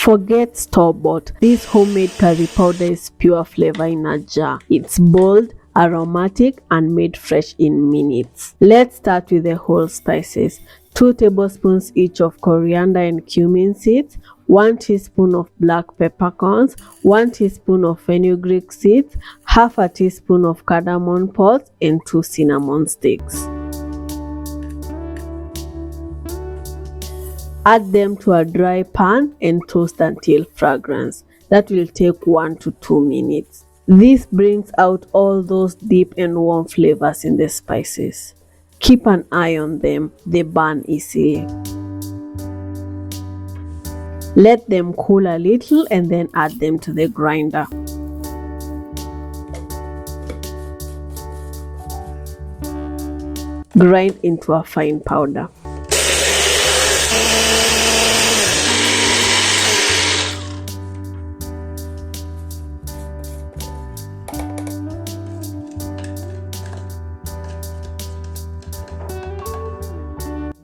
Forget store-bought. This homemade curry powder is pure flavor in a jar. It's bold, aromatic, and made fresh in minutes. Let's start with the whole spices. 2 tablespoons each of coriander and cumin seeds, 1 teaspoon of black peppercorns, 1 teaspoon of fenugreek seeds, half a teaspoon of cardamom pods, and 2 cinnamon sticks. Add them to a dry pan and toast until fragrance. That will take 1 to 2 minutes. This brings out all those deep and warm flavors in the spices. Keep an eye on them, they burn easily. Let them cool a little and then add them to the grinder. Grind into a fine powder.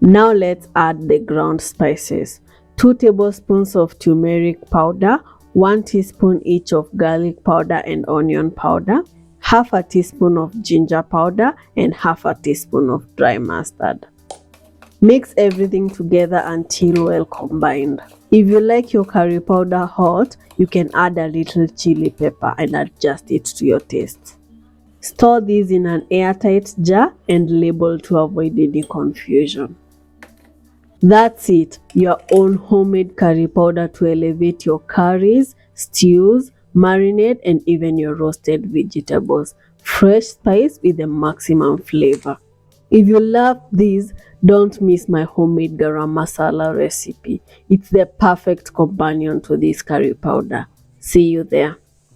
Now let's add the ground spices. 2 tablespoons of turmeric powder, 1 teaspoon each of garlic powder and onion powder, half a teaspoon of ginger powder, and half a teaspoon of dry mustard. Mix everything together until well combined. If you like your curry powder hot, you can add a little chili pepper and adjust it to your taste. Store these in an airtight jar and label to avoid any confusion. That's it, your own homemade curry powder to elevate your curries, stews, marinade, and even your roasted vegetables. Fresh spice with the maximum flavor. If you love these, don't miss my homemade garam masala recipe. It's the perfect companion to this curry powder. See you there.